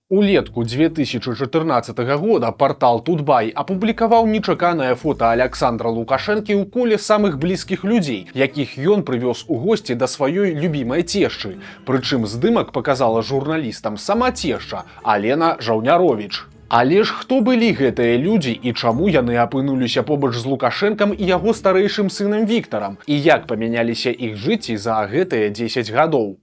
Улетку 2014 года портал Тутбай апублікаваў нечаканае фота Александра Лукашэнкі ў коле самых блізкіх людзей, якіх ён прывёз у госці да сваёй любімай цешчы. Прычым здымак паказала журналістам сама цешча Алена Жаўняровіч. Але ж хто былі гэтыя людзі і чаму яны апынуліся побач з Лукашэнкам і яго старэйшым сынам Віктарам? І як памяняліся іх жыцці за гэтыя 10 гадоў?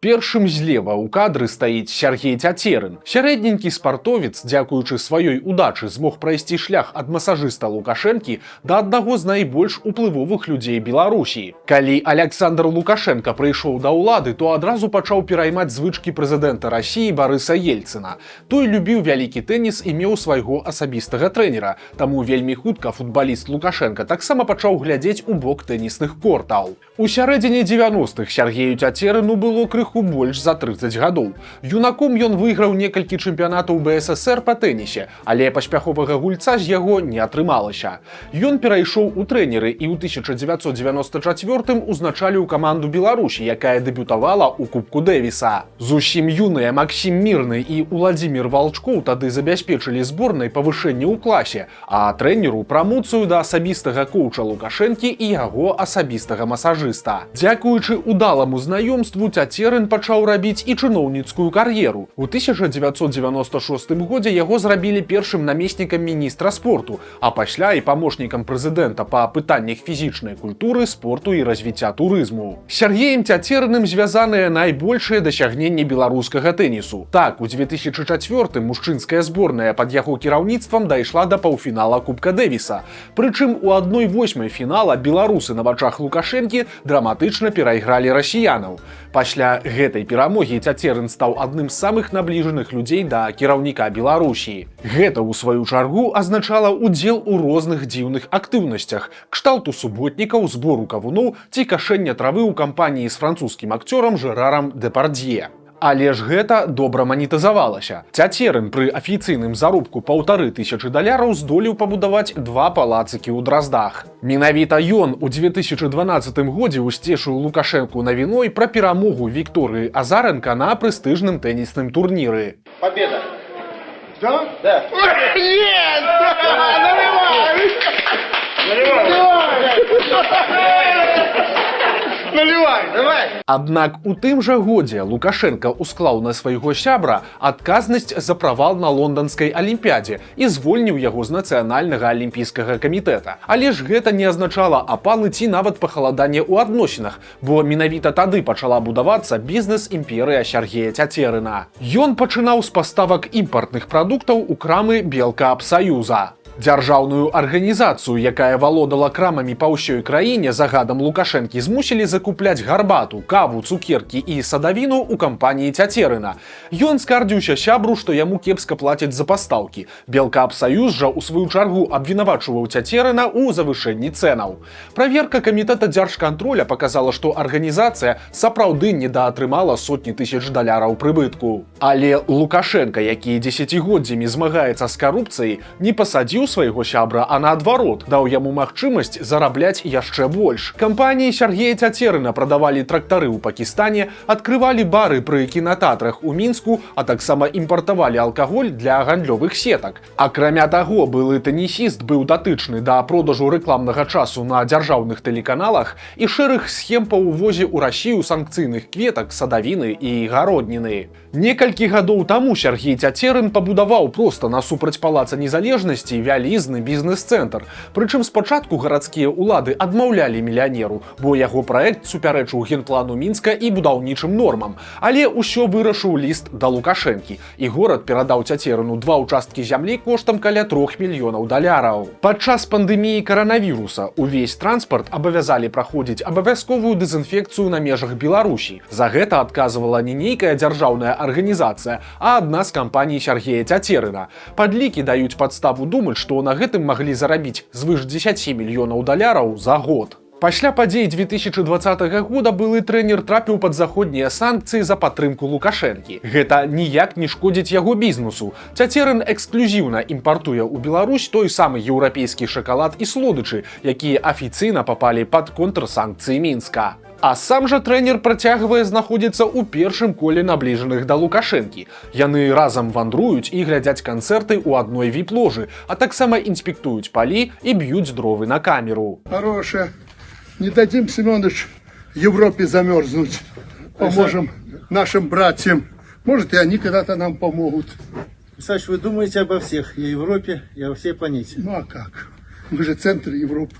Першым злева ў кадры стаіць Сергей Цяцерын. Сярэдненькі спартовец, дзякуючы сваёй удачы, змог прайсці шлях ад масажыста Лукашэнкі да аднаго з найбольш уплывовых людзей Беларусі. Калі Александр Лукашенко прыйшоў да ўлады, то адразу пачаў пераймаць звычкі прэзідэнта Расіі Барыса Ельцына. Той любіў вялікі тэніс і меў свайго асабістага трэнера, таму вельмі хутка футбаліст Лукашенко таксама пачаў глядзець у бок тэнісных кортаў. У сярэдзіне 90-х Сергею Цяцерыну было крыху больш за 30 гадоў. Юнаком ён выйграў некалькі чэмпіянатаў БССР па тэнісе, але паспяховага гульца з яго не атрымалася. Ён перайшоў у трэнеры і ў 1994-м узначаліў каманду Беларусі, якая дэбютавала ў Кубку Дэвіса. Зусім юныя Максім Мірны і Уладзімір Валчкоў тады забяспечылі зборнай павышэнне ў класе, а трэнеру прамоцыю да асабістага коуча Лукашэнкі і яго асабістага масажыста. Дзякуючы ўдаламу знаёмству Цяцерын пачаў рабіць і чыноўніцкую кар'еру. У 1996 годзе яго зрабілі першым намеснікам міністра спорту, а пасля і памочнікам прэзідэнта па пытаннях фізічнай культуры, спорту і развіцця турызму. З Сергеем Цяцерыным звязаныя найбольшыя дасягненні беларускага тэнісу. Так, у 2004-м мужчынская зборная пад яго кіраўніцтвам дайшла да паўфінала Кубка Дэвіса. Прычым у 1/8 фінала беларусы на вачах Лукашэнкі драматычна перайгралі расіянаў. Пасля гэтай перамогі Цяцерын стаў адным з самых набліжаных людзей да кіраўніка Беларусі. Гэта, у сваю чаргу, азначала ўдзел у розных дзіўных актыўнасцях, кшталту суботнікаў, збору кавуноў ці кашэння травы ў кампаніі з французскім акцёрам Жерарам Дэпардье. Але ж гэта добра манетызавалася. Цяцерын пры афіцыйным заробку $1500 здолеў пабудаваць 2 палацыкі ў Драздах. Менавіта ён у 2012 годзе усцешыў Лукашэнку навіной пра перамогу Вікторыі Азарэнка на прэстыжным тэнісным турніры. Победа! Да? Да. Нет! Наливай, давай! Аднак у тым жа годзе Лукашенко усклаў на свайго сябра адказнасць за правал на лонданскай алімпіядзе і звольніў яго з нацыянальнага алімпійскага камітэта. Але ж гэта не азначала апалы ці нават пахаладанне ў адносінах, бо менавіта тады пачала будавацца бізнес-імперыя Сергея Цяцерына. Ён пачынаў з паставак імпартных прадуктаў у крамы Белкаапсаюза. Дзяржаўную арганізацыю, якая валодала крамамі па ўсёй краіне, загадам Лукашэнкі змусілі закупляць гарбату, каву, цукеркі і садавіну ў кампаніі Цяцерына. Ён скардзіўся сябру, што яму кепска плацяць за пастаўкі. Белкаапсаюз жа, у сваю чаргу, абвінавачваў Цяцерына ў завышэнні цэнаў. Праверка камітэта дзяржкантроля паказала, што арганізацыя сапраўды недаатрымала сотні тысяч даляраў прыбытку. Але Лукашенка, які дзесяцігоддзямі змагаецца з карупцыяй, не пасадзіў свайго сябра, а наадварот, даў яму магчымасць зарабляць яшчэ больш. Кампаніі Сергея Цяцерына прадавалі трактары ў Пакістане, адкрывалі бары пры кінатэатрах у Мінску, а таксама імпартавалі алкаголь для гандлёвых сетак. Акрамя таго, былы тэнісіст быў датычны да продажу рэкламнага часу на дзяржаўных тэлеканалах і шэраг схем па ўвозе ў Расію санкцыйных кветак, садавіны і гародніны. Некалькі гадоў таму Сергей Цяцерын пабудаваў проста насупраць палаца Незалежнасці вялізны бізнес-цэнтр. Прычым спачатку гарадскія ўлады адмаўлялі мільянеру, бо яго праект супярэчыў генплану Мінска і будаўнічым нормам. Але ўсё вырашыў ліст да Лукашэнкі, і горад перадаў Цяцерыну 2 участкі зямлі коштам каля $3 мільёнаў. Падчас пандэміі каранавіруса увесь транспарт абавязалі праходзіць абавязковую дэзінфекцыю на межах Беларусі. За гэта адказвала не нейкая дзяржаўная арганізацыя, а адна з кампаній Сергея Цяцерына. Падлікі даюць падставу думаць, што на гэтым маглі зарабіць звыш $10 мільёнаў за год. Пасля падзей 2020 года былы трэнер трапіў пад заходнія санкцыі за падтрымку Лукашэнкі. Гэта ніяк не шкодзіць яго бізнесу. Цяцерын эксклюзіўна імпартуе ў Беларусь той самы еўрапейскі шакалад і слодычы, якія афіцыйна папалі пад контрсанкцыі Мінска. А сам жа трэнер працягвае знаходзіцца ў першым коле набліжаных да Лукашэнкі. Яны разам вандруюць і глядзяць канцэрты ў адной віп-ложы, а таксама інспектуюць палі і б'юць дровы на камеру. Хорошая. Не дадим, Семёныч, Европе замерзнуть. Поможем нашим братьям. Может, и они когда-то нам помогут. Саш, вы думаете обо всех, и о Европе, и о всей планете. Ну а как? Мы же центр Европы.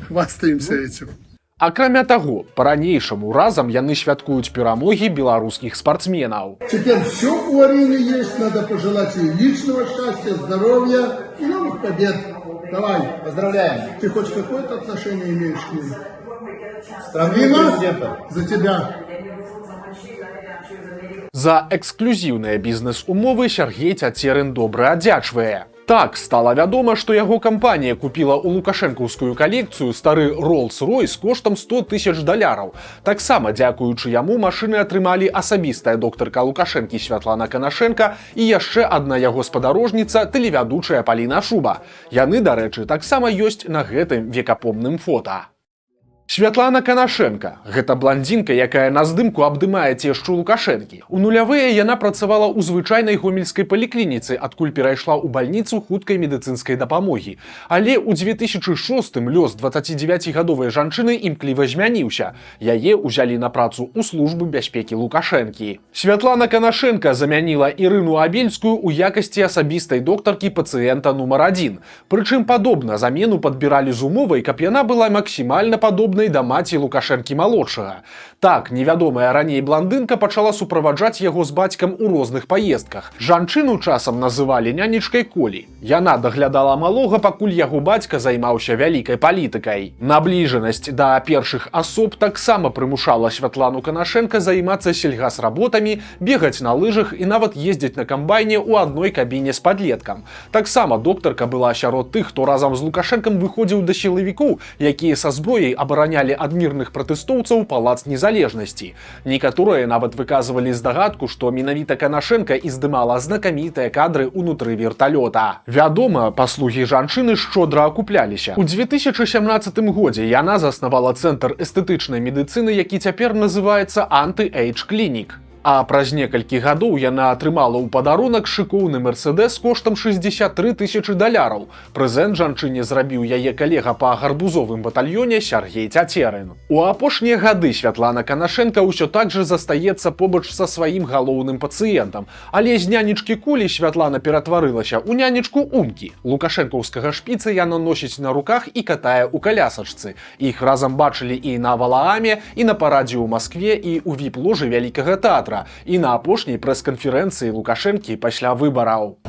Хвастаемся этим. Акрамя таго, па-ранейшаму разам яны святкуюць перамогі беларускіх спортсменаў. Теперь все у Арины есть. Надо пожелать ей личного счастья, здоровья и новых побед. Давай, Поздравляем. ты хоть какое-то отношение имеешь к ним? Страна За тебя. За эксклюзіўныя бізнес-умовы Сяргей Цяцерын добра адзячвае. Так, стала вядома, што яго кампанія купіла ў лукашэнкаўскую калекцыю стары Rolls-Royce коштам $100 000. Таксама, дзякуючы яму, машыны атрымалі асабістая доктарка Лукашэнкі Святлана Канашэнка і яшчэ адна яго спадарожніца, тэлевядучая Паліна Шуба. Яны, дарэчы, таксама ёсць на гэтым векапомным фота. Святлана Канашэнка – гэта бландзінка, якая на здымку абдымае цешчу Лукашэнкі. У нулявыя яна працавала ў звычайнай гомельскай паліклініцы, адкуль перайшла ў бальніцу хуткай медыцынскай дапамогі. Але ў 2006-м лёс 29-гадовай жанчыны імкліва змяніўся. Яе ўзялі на працу ў службу бяспекі Лукашэнкі. Святлана Канашэнка замяніла Ірыну Абельскую ў якасці асабістай доктаркі пацыента нумар 1. Прычым падобна замену падбіралі з умовай, каб яна была максімальна падобна да маці Лукашэнкі-малодшага. Так, невядомая раней бландынка пачала суправаджаць яго з бацькам у розных паездках. Жанчыну часам называлі нянечкай Колі. Яна даглядала малога, пакуль яго бацька займаўся вялікай палітыкай. Набліжанасць да першых асоб таксама прымушала Святлану Канашэнка займацца сельгасработамі, бегаць на лыжах і нават ездзіць на камбайне ў адной кабіне з падлеткам. Таксама доктарка была сярод тых, хто разам з Лукашэнкам выходзіў да сілавікоў, якія са зброяй абаранялі ад мірных пратэстоўцаў палац незалежнасці. Некаторыя нават выказвалі здагадку, што менавіта Канашэнка і здымала знакамітыя кадры ўнутры верталёта. Вядома, паслугі жанчыны шчодра акупляліся. У 2017 годзе яна заснавала цэнтр эстэтычнай медыцыны, які цяпер называецца Anti-Age Clinic. А праз некалькі гадоў яна атрымала ў падарунак шыкоўны Мерседес коштам $63 000. Прэзэнт жанчыне зрабіў яе калега па гарбузовым батальёне Сяргей Цяцерын. У апошнія гады Святлана Канашэнка ўсё так жа застаецца побач са сваім галоўным пацыентам. Але з нянечкі Колі Святлана ператварылася ў нянечку Умкі. Лукашэнкаўскага шпіца яна носіць на руках і катае ў калясачцы. Іх разам бачылі і на Валааме, і на парадзе ў Маскве, і ў віп-ложы Вялікага тэатра, і на апошняй прэс-канферэнцыі Лукашэнкі пасля выбараў.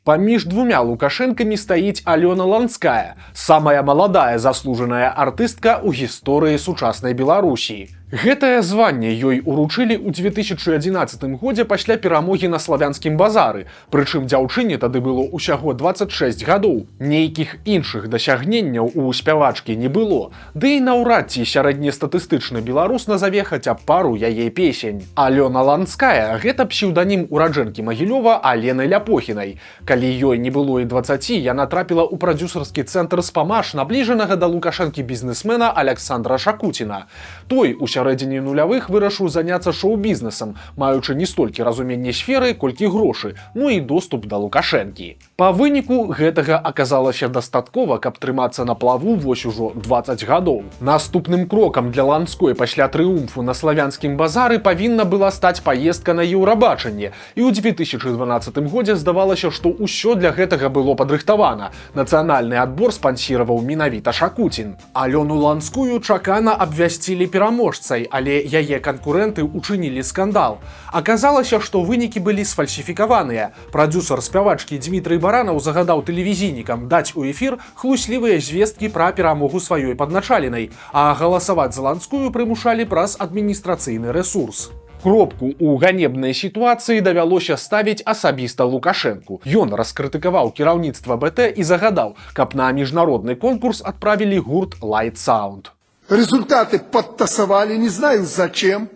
Паміж двумя Лукашэнкамі стаіць Алёна Ланская, самая маладая заслужаная артыстка ў гісторыі сучаснай Беларусі. Гэтае званне ёй уручылі ў 2011 годзе пасля перамогі на славянскім базары, прычым дзяўчыне тады было ўсяго 26 гадоў. Нейкіх іншых дасягненняў у спявачкі не было, ды і наўрад ці сярэднестатыстычны беларус назаве хаця б пару яе песень. Алёна Ланская – гэта псеўданім ураджэнкі Магілёва Алены Ляпохінай. Калі ёй не было і 20, яна трапіла ў прадзюсарскі цэнтр «Спамаш» набліжанага да Лукашэнкі бізнесмена Александра Шакуціна. Той у сярэдзіне нулявых вырашыў заняцца шоу-бізнесам, маючы не столькі разуменне сферы, колькі грошы, ну і доступ да Лукашэнкі. Па выніку гэтага аказалася дастаткова, каб трымацца на плаву вось ужо 20 гадоў. Наступным крокам для Ланской пасля трыумфу на славянскім базары павінна была стаць паездка на Еўрабачанне, і ў 2012 годзе здавалася, што ўсё для гэтага было падрыхтавана. Нацыянальны адбор спансіраваў менавіта Шакуцін. Алёну Ланскую чакана абвясцілі пераможцай, але яе канкурэнты учынілі скандал. Аказалася, што вынікі былі сфальсіфікаваныя. Прадзюсар спявачкі Дмітрый Баранаў загадаў тэлевізійнікам даць у эфір хлуслівыя звесткі пра перамогу сваёй падначаленай, а галасаваць за Ланскую прымушалі праз адміністрацыйны рэсурс. Кропку ў ганебнай сітуацыі давялося ставіць асабіста Лукашэнку. Ён раскрытыкаваў кіраўніцтва БТ і загадаў, каб на міжнародны конкурс адправілі гурт Light Sound. Результаты подтасовали, не знаю зачем.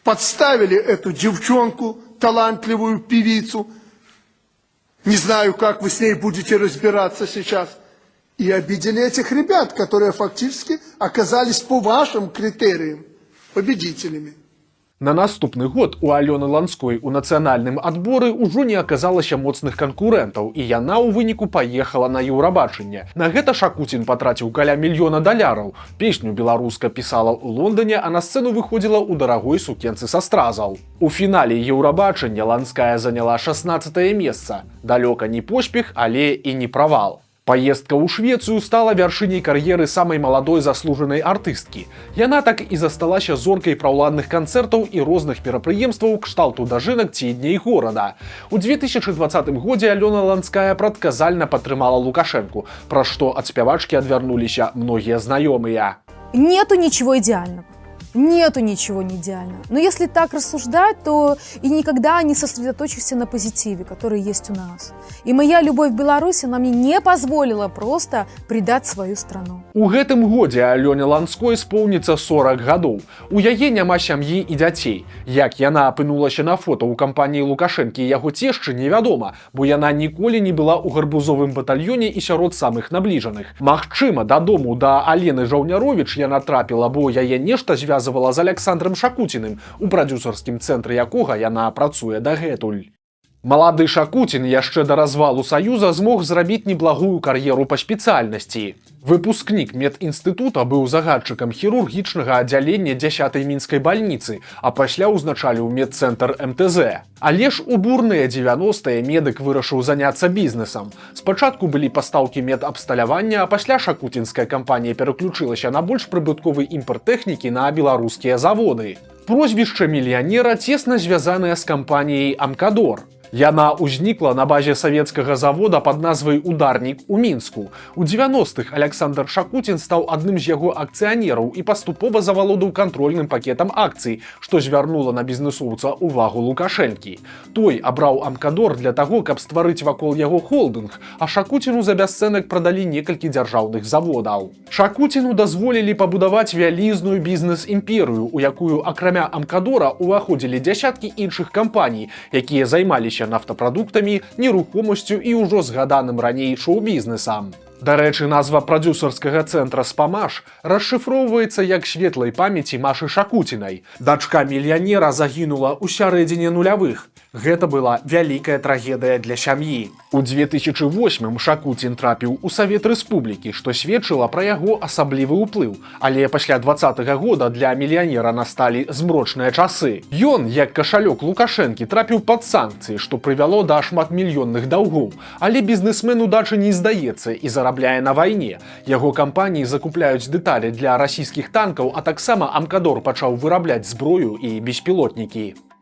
Подставили эту девчонку, талантливую певицу. Не знаю, как вы с ней будете разбираться сейчас. И обидели этих ребят, которые фактически оказались по вашим критериям победителями. На наступны год у Алёны Ланской у нацыянальным адборы ўжо не аказалася моцных канкурэнтаў, і яна ў выніку паехала на Еўрабачанне. На гэта Шакуцін патраціў каля $1 мільёна. Песню беларуска пісала ў Лондоне, а на сцэну выходзіла ў дарагой сукенцы са стразаў. У фінале Еўрабачання Ланская заняла 16е месца. Далёка не поспех, але і не правал. Поездка ў Швецыю стала вяршыняй кар'еры самай маладой заслужанай артысткі. Яна так і засталася зоркай праўладных канцэртаў і розных мерапрыемстваў кшталту дажынак ці дней горада. У 2020 годзе Алёна Ланская прадказальна падтрымала Лукашэнку, пра што ад спявачкі адвярнуліся многія знаёмыя. Нету ничего идеального. Нету ничего не идеального. Но если так рассуждать, то и никогда не сосредоточишься на позитиве, который есть у нас. И моя любовь к Беларуси, она мне не позволила просто предать свою страну. У гэтым годзе Алёне Ланской споўніцца 40 гадоў. У яе няма сям'і і дзяцей. Як яна апынулася на фота ў кампаніі Лукашэнкі і яго цешчы, невядома, бо яна ніколі не была ў гарбузовым батальёне і сярод самых набліжаных. Магчыма, дадому да Алены Жаўняровіч яна трапіла, бо яе нешта звязывала з Александром Шакуціным, у прадзюсарскім цэнтры якога яна працуе дагэтуль. Малады Шакуцін яшчэ да развалу Саюза змог зрабіць неблагую кар'еру па спецыяльнасці. Выпускнік медінстытута быў загадчыкам хірургічнага аддзялення 10-й мінскай бальніцы, а пасля ўзначаліў медцэнтр МТЗ. Але ж у бурныя 90-е медык вырашыў заняцца бізнесам. Спачатку былі пастаўкі медабсталявання, а пасля шакуцінская кампанія пераключылася на больш прыбытковы імпарт тэхнікі на беларускія заводы. Прозвішча мільянера цесна звязанае з кампаніяй «Амкадор». Яна ўзнікла на базе савецкага завода пад назвай «Ударнік» у Мінску. У 90-х Александр Шакуцін стаў адным з яго акцыянераў і паступова завалодаў кантрольным пакетам акцый, што звярнула на бізнесоўца ўвагу Лукашэнкі. Той абраў «Амкадор» для таго, каб стварыць вакол яго холдынг, а Шакуціну за бясцэнак прадалі некалькі дзяржаўных заводаў. Шакуціну дазволілі пабудаваць вялізную бізнес-імперыю, у якую акрамя «Амкадора» уваходзілі дзясяткі іншых кампаній, якія займаліся нафтапрадуктамі, нерухомасцю і ўжо згаданым раней шоу-бізнесам. Дарэчы, назва прадзюсарскага цэнтра «Спамаш» расшыфроўваецца як светлай памяці Машы Шакуцінай. Дачка мільянера загінула ў сярэдзіне нулявых. Гэта была вялікая трагедыя для сям'і. У 2008-м Шакуцін трапіў у Савет Рэспублікі, што сведчыла пра яго асаблівы ўплыў. Але пасля 20-го года для мільянера насталі змрочныя часы. Ён, як кашалёк Лукашэнкі, трапіў пад санкцыі, што прывяло да шматмільённых даўгоў. Але бізнесмен удачы не здаецца і зарабляе на вайне. Яго кампаніі закупляюць дэталі для расійскіх танкаў, а таксама «Амкадор» пачаў вырабляць зброю і беспілотнікі.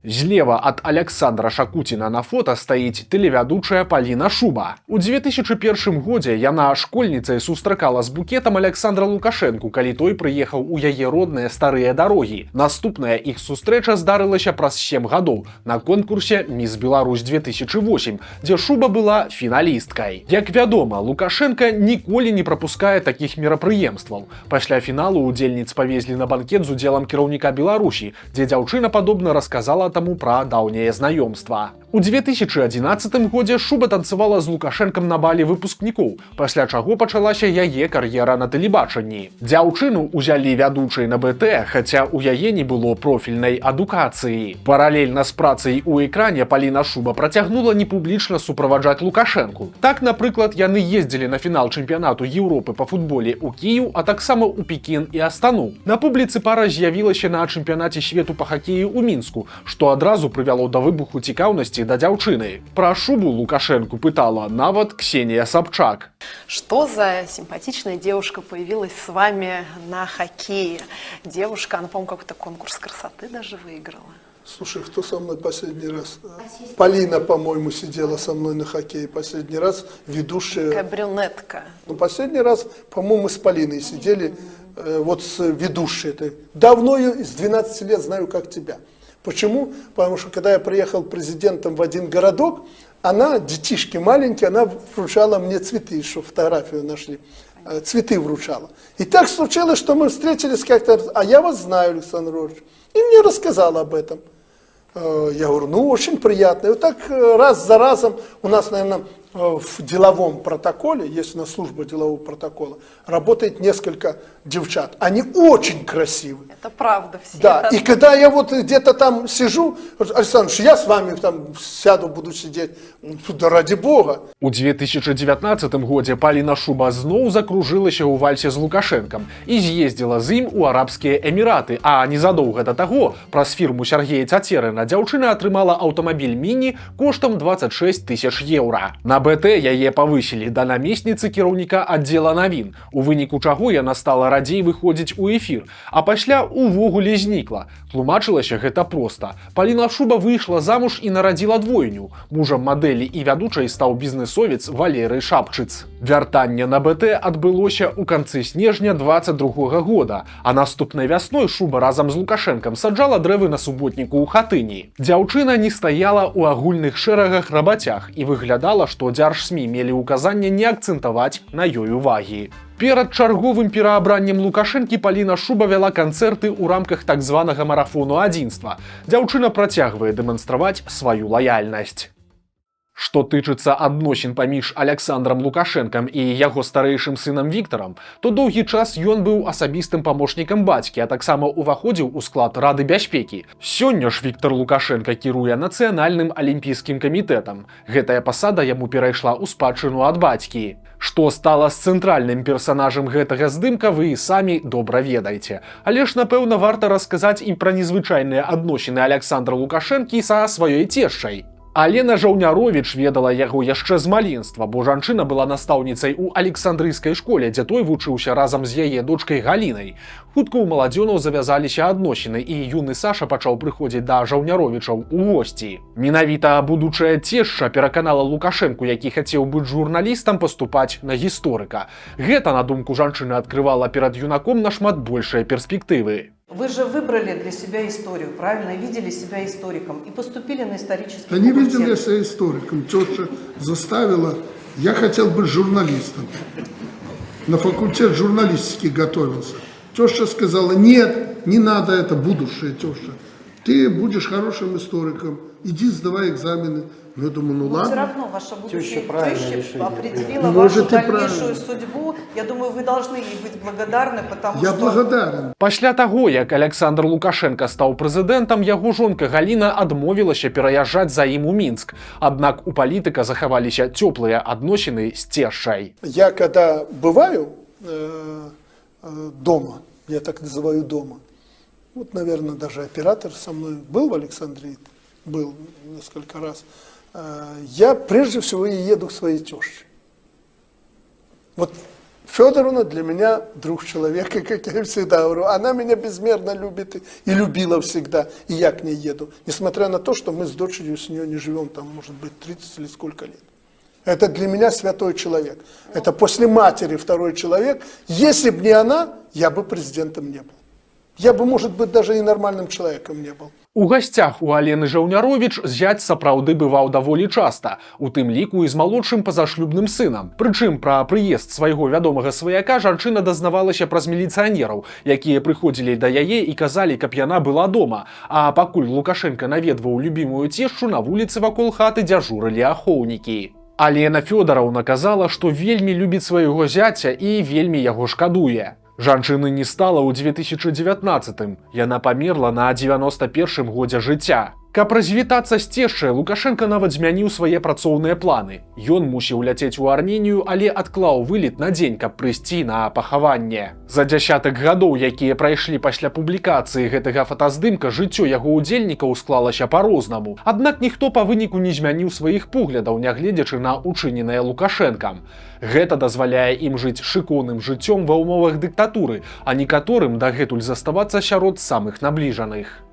Злева ад Александра Шакуціна на фота стаіць тэлевядучая Паліна Шуба. У 2001 годзе яна школьніцай сустракала з букетам Александра Лукашэнку, калі той прыехаў у яе родныя старыя дарогі. Наступная іх сустрэча здарылася праз 7 гадоў на конкурсе «Міс Беларусь 2008», дзе Шуба была фіналісткай. Як вядома, Лукашенка ніколі не прапускае такіх мерапрыемстваў. Пасля фіналу удзельніц павезлі на банкет з удзелам кіраўніка Беларусі, дзе дзяўчына падобна расказала таму пра даўняе знаёмства. У 2011 годзе Шуба танцавала з Лукашэнкам на балі выпускнікоў, пасля чаго пачалася яе кар'ера на тэлебачанні. Дзяўчыну ўзялі вядучай на БТ, хаця ў яе не было профільнай адукацыі. Паралельна з працай у экране Паліна Шуба працягнула непублічна суправаджаць Лукашэнку. Так, напрыклад, яны ездзілі на фінал чэмпіянату Еўропы па футболе ў Кіеў, а таксама ў Пекін і Астану. На публіцы пара з'явілася на чэмпіянаце свету па хакеі ў Мінску, што адразу прывяло да выбуху цікаўнасці да дзяўчыны. Пра Шубу Лукашэнку пытала нават Ксения Собчак. Что за симпатичная девушка появилась с вами на хоккее? Девушка, она, по-моему, какой-то конкурс красоты даже выиграла. Слушай, кто со мной последний раз? Полина, по-моему, сидела со мной на хоккее. Последний раз ведущая... Такая брюнетка. Ну, последний раз, по-моему, с Полиной сидели, вот с ведущей. Давно ее, с 12 лет знаю, как тебя. Почему? Потому что, когда я приехал президентом в один городок, она, детишки маленькие, она вручала мне цветы, что фотографию нашли. Цветы вручала. И так случилось, что мы встретились как-то, а я вас знаю, Александр Иванович. И мне рассказала об этом. Я говорю, ну, очень приятно. И вот так раз за разом у нас, наверное, в деловом протоколе, есть у нас служба делового протокола, работает несколько девчат. Они очень красивые. Это правда, все. Да, и когда я вот где-то там сижу, Александр, я с вами там сяду, буду сидеть, да ради бога. У 2019 годзе Паліна Шуба зноў закружылася ў вальсе з Лукашэнкам і з'ездзіла з ім у Арабскія Эміраты, а незадоўга да таго праз фірму Сергея Цацерына дзяўчына атрымала аўтамабіль міні коштам 26 тысяч еўра. На БТ яе павысілі да намесніцы кіраўніка аддзела навін, у выніку чаго яна стала радзей выходзіць у эфір, а пасля увогуле знікла. Тлумачылася гэта проста. Паліна Шуба выйшла замуж і нарадзіла двойню. Мужам мадэлі і вядучай стаў бізнесовец Валерый Шапчыц. Вяртанне на БТ адбылося ў канцы снежня 22 года, а наступнай вясной Шуба разам з Лукашэнкам саджала дрэвы на суботніку ў Хатыні. Дзяўчына не стаяла ў агульных шэрагах рабацяг і выглядала, што дзяржсмі мелі ўказанне не акцэнтаваць на ёй увагі. Перад чарговым пераабраннем Лукашэнкі Паліна Шуба вяла канцэрты ў рамках так званага марафону адзінства. Дзяўчына працягвае дэманстраваць сваю лаяльнасць. Што тычыцца адносін паміж Александром Лукашэнкам і яго старэйшым сынам Віктарам, то доўгі час ён быў асабістым памочнікам бацькі, а таксама ўваходзіў у склад Рады бяспекі. Сёння ж Віктар Лукашэнка кіруе Нацыянальным алімпійскім камітэтам. Гэтая пасада яму перайшла ў спадчыну ад бацькі. Што стала з цэнтральным персанажам гэтага здымка, вы і самі добра ведаеце. Але ж, напэўна, варта расказаць і пра незвычайныя адносіны Александра Лукашэнкі са сваёй цешчай. Алена Жаўняровіч ведала яго яшчэ з маленства, бо жанчына была настаўніцай у Александрыйскай школе, дзе той вучыўся разам з яе дочкай Галінай. Хутка ў маладзёнаў завязаліся адносіны, і юны Саша пачаў прыходзіць да Жаўняровічаў у госці. Менавіта будучая цешча пераканала Лукашэнку, які хацеў быць журналістам, паступаць на гісторыка. Гэта, на думку жанчыны, адкрывала перад юнаком нашмат большыя перспектывы. Вы же выбрали для себя историю, правильно? И видели себя историком. И поступили на исторический Да не факультет. видел я себя историком. Тетя заставила. Я хотел быть журналистом. На факультет журналистики готовился. Теща сказала, нет, не надо это, будущее, теща. Ты будешь хорошим историком. Иди сдавай экзамены. Ну, я думаю, ну Но ладно. все равно ваша будущая теща определила Может, вашу и дальнейшую правильно. судьбу. Я думаю, вы должны ей быть благодарны, потому Я что... благодарен. Пасля таго, як Александр Лукашенко стаў прэзідэнтам, яго жонка Галіна адмовілася пераязджаць за ім у Мінск. Аднак у палітыка захаваліся цёплыя адносіны з цешчай. Я когда бываю дома, я так называю дома, вот, наверное, даже оператор со мной был в Александрии, был несколько раз, я прежде всего и еду к своей тёще. Вот Федоровна для меня друг человека, как я всегда говорю. Она меня безмерно любит и любила всегда, и я к ней еду. Несмотря на то, что мы с дочерью с нее не живем, там, может быть, 30 или сколько лет. Это для меня святой человек. Это после матери второй человек. Если бы не она, я бы президентом не был. Я бы, может быть, даже и нормальным человеком не был. У гасцях у Алены Жаўняровіч зяць сапраўды бываў даволі часта, у тым ліку і з малодшым пазашлюбным сынам. Прычым пра прыезд свайго вядомага сваяка жанчына дазнавалася праз міліцыянераў, якія прыходзілі да яе і казалі, каб яна была дома. А пакуль Лукашенко наведваў любімую цешчу, на вуліцы вакол хаты дзяжурылі ахоўнікі. Алена Фёдоровна казала, што вельмі любіць свайго зяця і вельмі яго шкадуе. Жанчыны не стала ў 2019-м. Яна памерла на 91-м годзе жыцця. Каб развітацца з цешчай, Лукашенко нават змяніў свае працоўныя планы. Ён мусіў ляцець у Арменію, але адклаў вылет на дзень, каб прыйсці на пахаванне. За дзясятак гадоў, якія прайшлі пасля публікацыі гэтага фотаздымка, жыццё яго ўдзельнікаў склалася па-рознаму. Аднак ніхто па выніку не змяніў сваіх поглядаў, нягледзячы на учыненае Лукашэнкам. Гэта дазваляе ім жыць шыкоўным жыццём ва ўмовах дыктатуры, а некаторым дагэтуль заставацца сярод самых набліжаных.